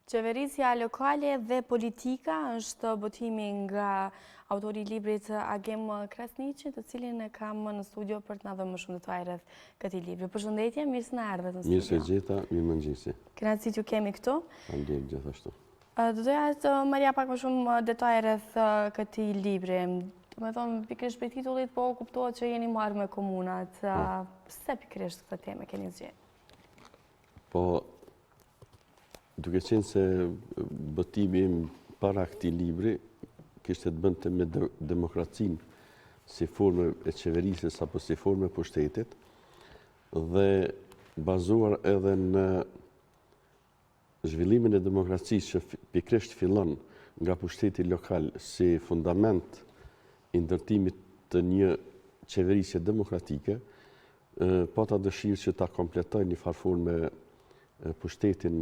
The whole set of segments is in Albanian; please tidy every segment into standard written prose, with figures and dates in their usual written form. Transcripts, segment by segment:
Qeverisja lokale dhe politika është botimi nga autori i librit Agim Krasniqi, të cilin e kam në studio për të na dhënë më shumë detaj rreth këtij libri. Përshëndetje, mirë se na erdhët në studio. Mirë se gjeta, mirë mëngjesi. Kënaqësi t'ju kemi këtu. Faleminderit gjithashtu. Do doja të marrja pak më shumë detaj rreth këtij libri. Do të thonë pikërisht për titullit, po kuptohet që jeni marrë me komunat. Pse pikërisht këtë temë keni zgjedhur? Po, duke qenë se botimi im para këtij libri kishte të bënte me demokracinë si formë e qeverisjes apo si formë e pushtetit dhe bazuar edhe në zhvillimin e demokracisë që pikërisht fillon nga pushteti lokal si fundament i ndërtimit të një qeverisje demokratike, pata dëshirë që ta kompletoj një farë forme pushtetin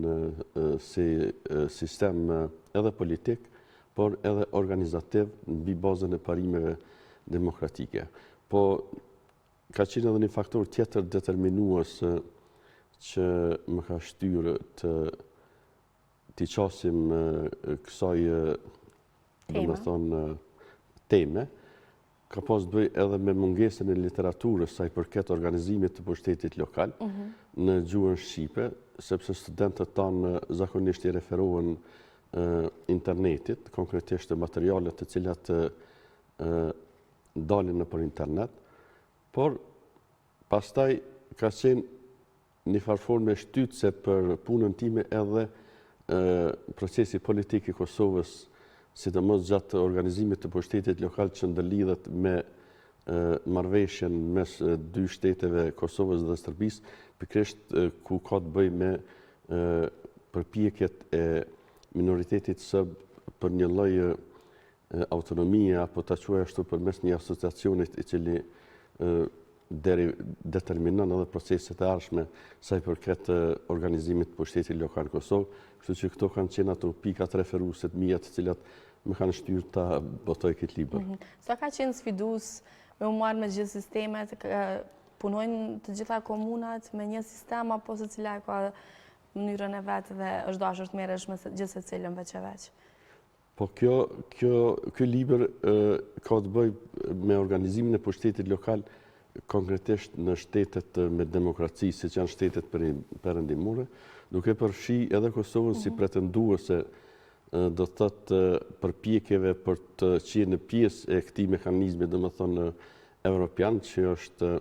si sistem edhe politik, por edhe organizativ mbi bazën e parimeve demokratike. Po, ka qenë edhe një faktor tjetër determinues që më ka shtyrë t'i qasim kësaj, teme, ka pas bëj edhe me mungesën e literaturës sa i përket organizimit të pushtetit lokal në gjuhën shqipe, sepse studentët tanë zakonisht i referohen internetit, konkretisht të materialet të cilat dalin nëpër internet, por pastaj ka qenë një farë forme shtytse për punën time edhe procesi politik i Kosovës, sidomos gjatë organizimit të pushtetit lokal që ndërlidhet me marrëveshjen mes dy shteteve, Kosovës dhe Serbisë, pikërisht ku ka të bëjë me përpjekjet e minoritetit serb për një lloj autonomie apo ta quaj ashtu përmes një asociacionit i cili determinon edhe proceset e ardhshme sa i përket organizimit të pushtetit lokal në Kosovë, kështu që këto kanë qenë ato pikat referuese të mia të cilat më kanë shtyrë ta botoj këtë libër. Sa ka qenë sfidues me u marrë me gjithë sistemet, punojnë të gjitha komunat me një sistem apo secila ka mënyrën e vet dhe është dashur të merresh me gjithë secilën veç e veç? Po ky libër ka të bëjë me organizimin e pushtetit lokal konkretisht në shtetet me demokraci, siç janë shtetet perëndimore, duke përfshi edhe Kosovën si pretenduese do të thotë përpjekjeve për të qenë pjesë e këtij mekanizmi, domethënë evropian, që është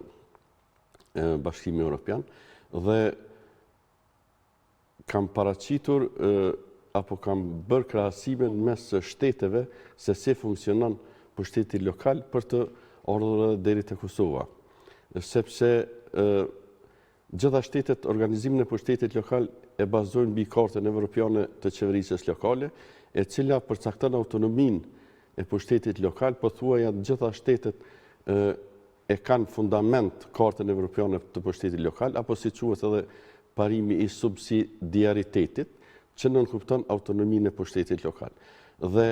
Bashkimi Evropian, dhe kam paraqitur apo kam bërë krahasimin mes shteteve se si funksionon pushteti lokal për të ardhur deri te Kosova. Sepse gjitha shtetet organizimin e pushtetit lokal e bazojnë mbi kartën evropiane të qeverisjes lokale, e cila përcakton autonominë e pushtetit lokal, pothuajse janë gjitha shtetet e kanë fundament kartën evropiane të pushtetit lokal, apo si quhet edhe parimi i subsidiaritetit, që nënkupton autonominë e pushtetit lokal. Dhe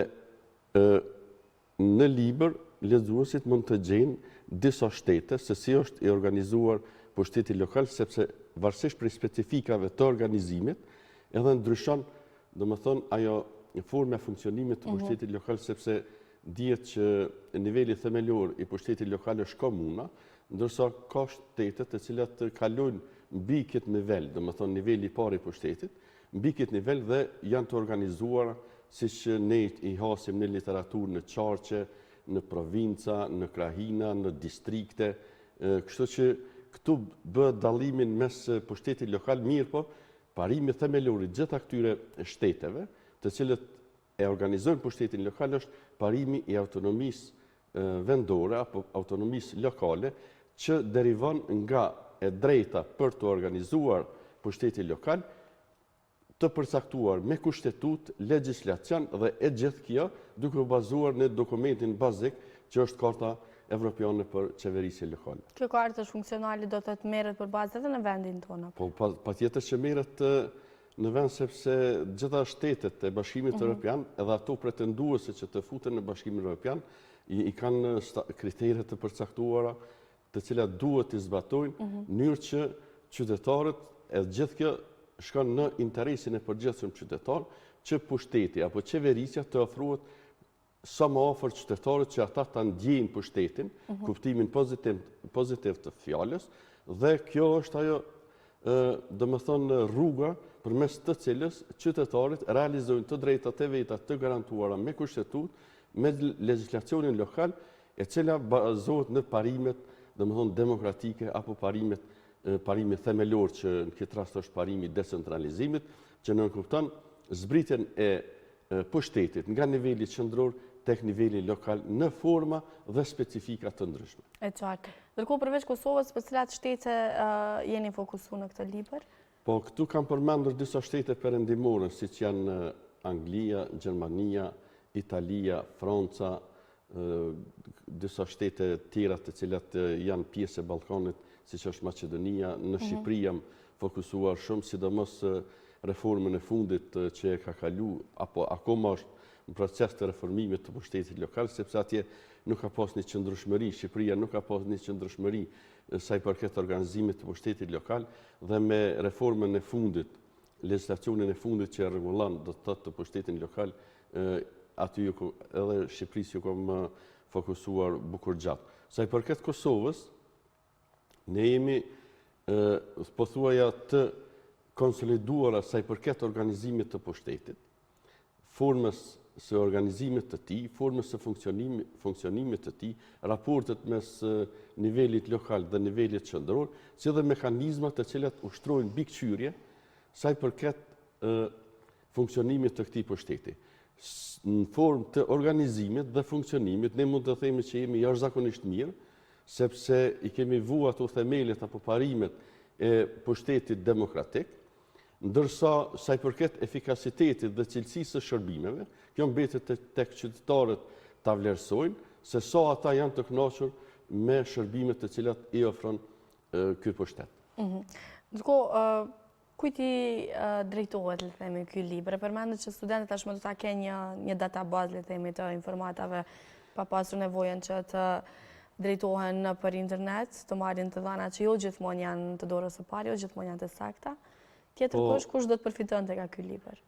në libër lexuesit mund të gjejnë disa shtete se si është i organizuar pushteti lokal, sepse varësisht prej specifikave të organizimit, edhe ndryshon, domethënë ajo forma e funksionimit të pushtetit lokal, sepse dihet që niveli themelor i pushtetit lokal është komuna, ndërsa ka shtete të cilat kalojnë mbi këtë nivel, domethënë niveli i parë i pushtetit, mbi këtë nivel dhe janë të organizuara siç ne i hasim në literaturë, në qarqe, në provinca, në krahina, në distrikte, kështu që këtu bëhet dallimin mes pushtetit lokal, mirë po parimi themelor i gjitha këtyre shteteve, të cilët e organizojnë pushtetin lokal, është parimi i autonomisë vendore apo autonomisë lokale, që derivon nga e drejta për të organizuar pushtetin lokal, të përcaktuar me kushtetut, legjislacion dhe e gjithë kjo duke u bazuar në dokumentin bazik që është Karta Evropiane për qeverisje lokale. Kjo kartë është funksionale, do të merret për bazë edhe në vendin tonë? Po, patjetër që merret në vend, sepse gjitha shtetet e Bashkimit Evropian, edhe ato pretenduese që të futen në Bashkimin Evropian, i kanë kriteret të përcaktuara, të cilat duhet të zbatojnë, në mënyrë që qytetarët e gjithë kjo shkon në interesin e përgjithshëm qytetar që pushteti apo qeverisja të ofrohet sa më afër qytetarët që ata ta ndjejnë pushtetin, kuptimin pozitiv të fjalës, dhe kjo është ajo domethënë rruga përmes të cilës qytetarit realizojnë të drejtat e veta të garantuara me kushtetut, me legjislacionin lokal, e cila bazohet në parimet, domethënë demokratike apo parimi themelor që në këtë rast është parimi i decentralizimit, që nënkupton zbritjen e pushtetit nga niveli qendror tek niveli lokal në forma dhe specifika të ndryshme. E qartë. Ndërkohë përveç Kosovës, për cilat shtete jeni fokusuar në këtë libër? Po këtu kam përmendur disa shtete perëndimore, siç janë Anglia, Gjermania, Italia, Franca, disa shtete tjera të cilat janë pjesë e Ballkanit, siç është Maqedonia. Në Shqipëri jam fokusuar shumë, sidomos reformën e fundit që e ka kalu, apo akoma është në proces të reformimit të pushtetit lokal, sepse atje nuk ka pas një qëndrueshmëri, Shqipëria nuk ka pas një qëndrueshmëri sa i përket organizimit të pushtetit lokal, dhe me reformën e fundit, legjislacionin e fundit që e rregullon do të thotë të pushtetin lokal, aty edhe Shqipërisë ju kam fokusuar bukur gjatë. Sa i përket Kosovës, ne jemi pothuaja të konsoliduara sa i përket organizimit të pushtetit, formës së organizimit të tij, formës së funksionimit të tij, raportet mes nivelit lokal dhe nivelit qendror, si dhe mekanizmat të cilat ushtrojnë mbikëqyrje sa i përket funksionimit të këtij pushteti. Në formë të organizimit dhe funksionimit, ne mund të themi që jemi jashtëzakonisht mirë, sepse i kemi vu ato themelet apo parimet e pushtetit demokratik, ndërsa sa i përket efikasitetit dhe cilësisë së shërbimeve, kjo mbetet tek qytetarët ta vlerësojnë se sa ata janë të kënaqur me shërbimet të cilat i ofron ky pushtet. Ndërkohë, kujt i drejtohet, le të themi, ky libër? Përmendet që studentët tashmë do ta kenë një databazë, le të themi, të informata pa pasur nevojën që të drejtohen për internet, të marrin të dhëna që jo gjithmonë janë të dorës së parë, jo gjithmonë janë të sakta. Tjetër kush do të përfitonte nga ky libër?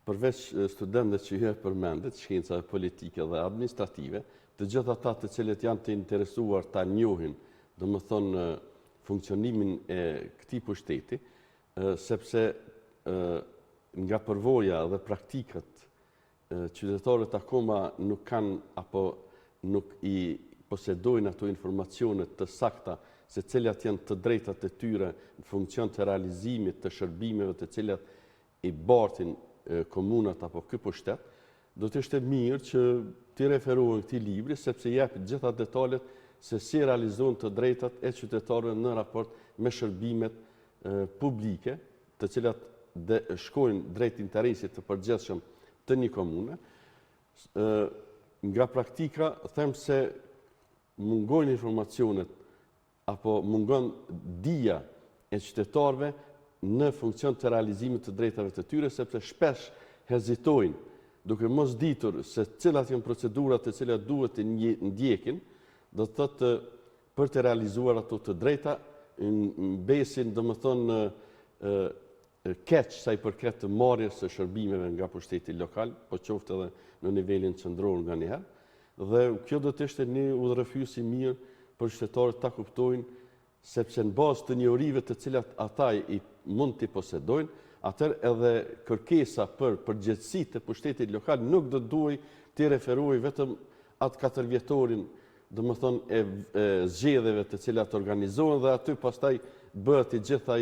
Përveç studentëve që ju e përmendet, shkencave politike dhe administrative, të gjithë ata të cilët janë të interesuar ta njohin, domethënë funksionimin e këtij pushteti, sepse nga përvoja dhe praktikat qytetarët akoma nuk kanë apo nuk i posedojnë ato informacionet të sakta se cilat janë të drejtat e tyre në funksion të realizimit të shërbimeve të cilat i bartin komunat apo ky pushtet, do të ishte mirë që t'i referohen këtij libri, sepse jep gjitha detalet se si realizohen të drejtat e qytetarëve në raport me shërbimet publike, të cilat shkojnë drejt interesit të përgjithshëm të një komune. Nga praktika them se mungojnë informacionet apo mungon dija e qytetarëve në funksion të realizimit të drejtave të tyre, sepse shpesh hezitojnë duke mos ditur se cilat janë procedurat të cilat duhet të ndjekin, do të thotë për të realizuar ato të drejta, besin domethënë keq sa i përket të marrjes së shërbimeve nga pushteti lokal, po qoftë edhe në nivelin qendror nganjëherë, dhe kjo do të ishte një udhërrëfyes i mirë për qytetarët ta kuptojnë, sepse në bazë të njohurive të cilat ata i mund t'i posedojnë, atëherë edhe kërkesa për përgjegjësi të pushtetit lokal nuk do duhej t'i referoj vetëm atë 4 vjetorin, domethënë e zgjedhjeve të cilat organizohen dhe aty pastaj bëhet i gjithaj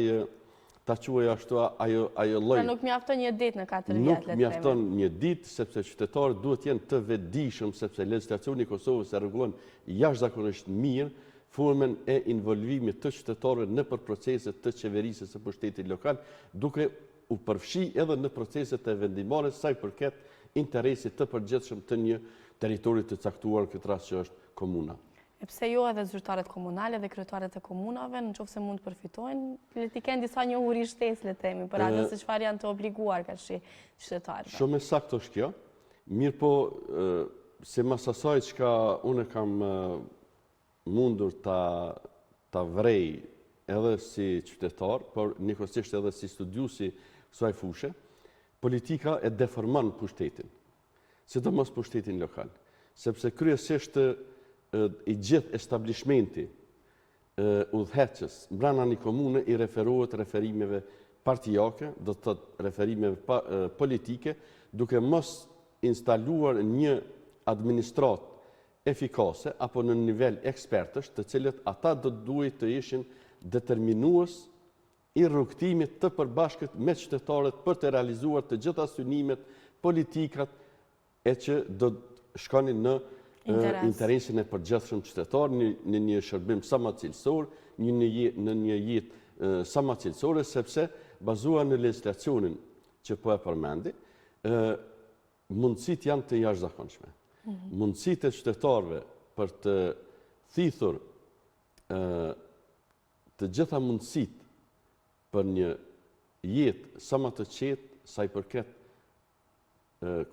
ta quaj ashtu ajo lloj. Pra nuk mjafton një ditë në 4 vjet, le të themi. Nuk mjafton një ditë, sepse qytetarët duhet jenë të vetëdijshëm, sepse legjislacioni i Kosovës e rregullon jashtëzakonisht mirë formën e involvimit të qytetarëve nëpër proceset të qeverisjes së pushtetit lokal, duke u përfshi edhe në proceset e vendimmarrjes sa i përket interesit të përgjithshëm të një territori të caktuar, në këtë rast që është komuna. E pse jo edhe zyrtarët komunale dhe kryetarët e komunave, nëse mund të përfitojnë, le të kenë disa njohuri shtesë, le të themi, për atë se çfarë janë të obliguar ka qytetarëve. Shumë e saktë është kjo. Mirë po, se mas asaj çka unë kam mundur ta vrej edhe si qytetar, por njëkohësisht edhe si studiusi kësaj fushë, politika e deformon pushtetin, sidomos pushtetin lokal, sepse kryesisht i gjithë establishmenti udhëheqës brenda një komune i referohet referimeve partijake, do të thotë referimeve politike, duke mos instaluar një administratë efikase apo në nivel ekspertësh, të cilët ata do duhet të ishin determinues i rrugtimit të përbashkët me qytetarët për të realizuar të gjitha synimet, politikat e që do të shkonin në interesin e përgjithshëm qytetar, në një shërbim sa më cilësor, në një jetë sa më cilësore, sepse bazuar në legjislacionin që po e përmendi, mundësit janë të jashtëzakonshme. Mundësit e qytetarëve për të thithur të gjitha mundësit për një jetë sa më të qetë sa i përket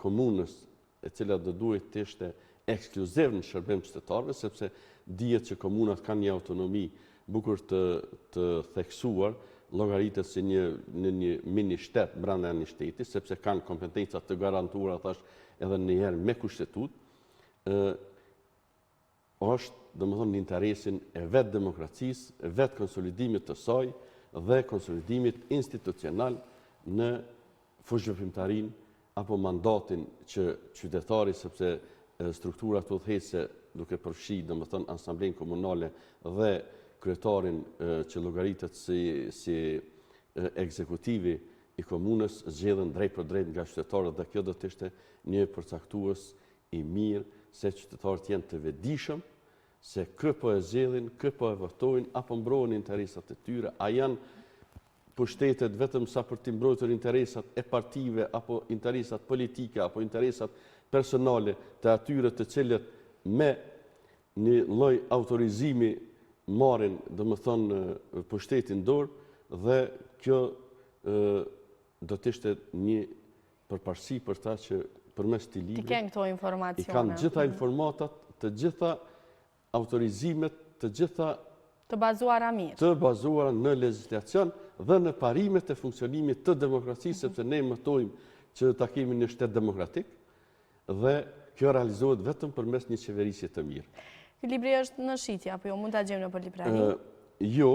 komunës e cila do duhet të ishte ekskluziv në shërbim qytetarëve, sepse dihet që komunat kanë një autonomi bukur të theksuar, llogaritet si në një mini shtet brenda një shteti, sepse kanë kompetenca të garantuara thash edhe njëherë me kushtetut, është domethënë në interesin e vetë demokracisë, e vetë konsolidimit të saj dhe konsolidimit institucional në fushëveprimtarinë apo mandatin që qytetari, sepse strukturat udhëheqëse duke përfshi domethënë asamblen komunale dhe kryetarin që llogaritet si ekzekutivi i komunës zgjedhen drejt për drejt nga qytetarët dhe kjo do të ishte një përcaktues i mirë se qytetarët jenë të vetëdijshëm se kë po e zgjedhin, kë po e votojnë apo mbrohen interesat e tyre, a janë pushtetet vetëm sa për të mbrojtur interesat e partive apo interesat politike apo interesat personale të atyre të cilët me një lloj autorizimi marrin, domethënë, pushtetin dorë dhe kjo do të ishte një përparësi për ta që përmes këtij libri Ti kënë këto informacione. I kanë gjitha informatat, të gjitha autorizimet, të gjitha të bazuara mirë. Të bazuara në legjislacion dhe në parimet e funksionimit të demokracisë, sepse ne mëtojmë që ta kemi një shtet demokratik dhe kjo realizohet vetëm përmes një qeverisje të mirë. Ky libri është në shitje apo jo mund ta gjejmë nëpër librari? Jo,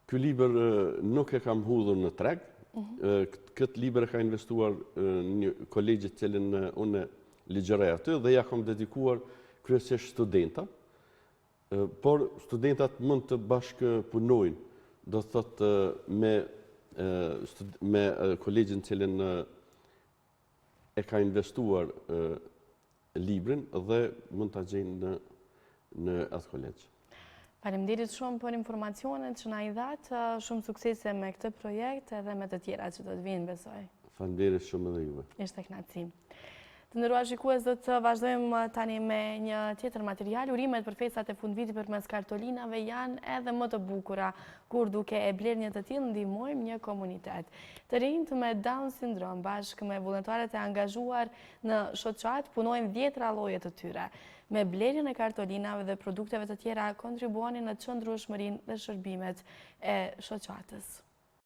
ky libër nuk e kam hudhur në treg. Këtë libër e ka investuar një kolegj të cilin unë ligjërej aty dhe ja kam dedikuar kryesisht studenta. Por studentat mund të bashkëpunojnë, do të thotë me kolegjin cilin e ka investuar librin dhe mund ta gjejnë në atë kolegj. Faleminderit shumë për informacionet që na i dhatë, shumë suksese me këtë projekt edhe me të tjera që do të vinë, besoj. Faleminderit shumë edhe juve. Ishte kënaqësi. Të nderuar shikues, do të vazhdojmë tani me një tjetër material. Urimet për festat e fundvitit përmes kartolinave janë edhe më të bukura kur duke e bler një të tillë ndihmojmë një komunitet. Të rinjt me Down syndrom bashkë me vullnetarët e angazhuar në shoqat punojnë 10 lloje të tyre. Me blerjen e kartolinave dhe produkteve të tjera kontribuonin në qëndrueshmërinë dhe shërbimet e shoqatës.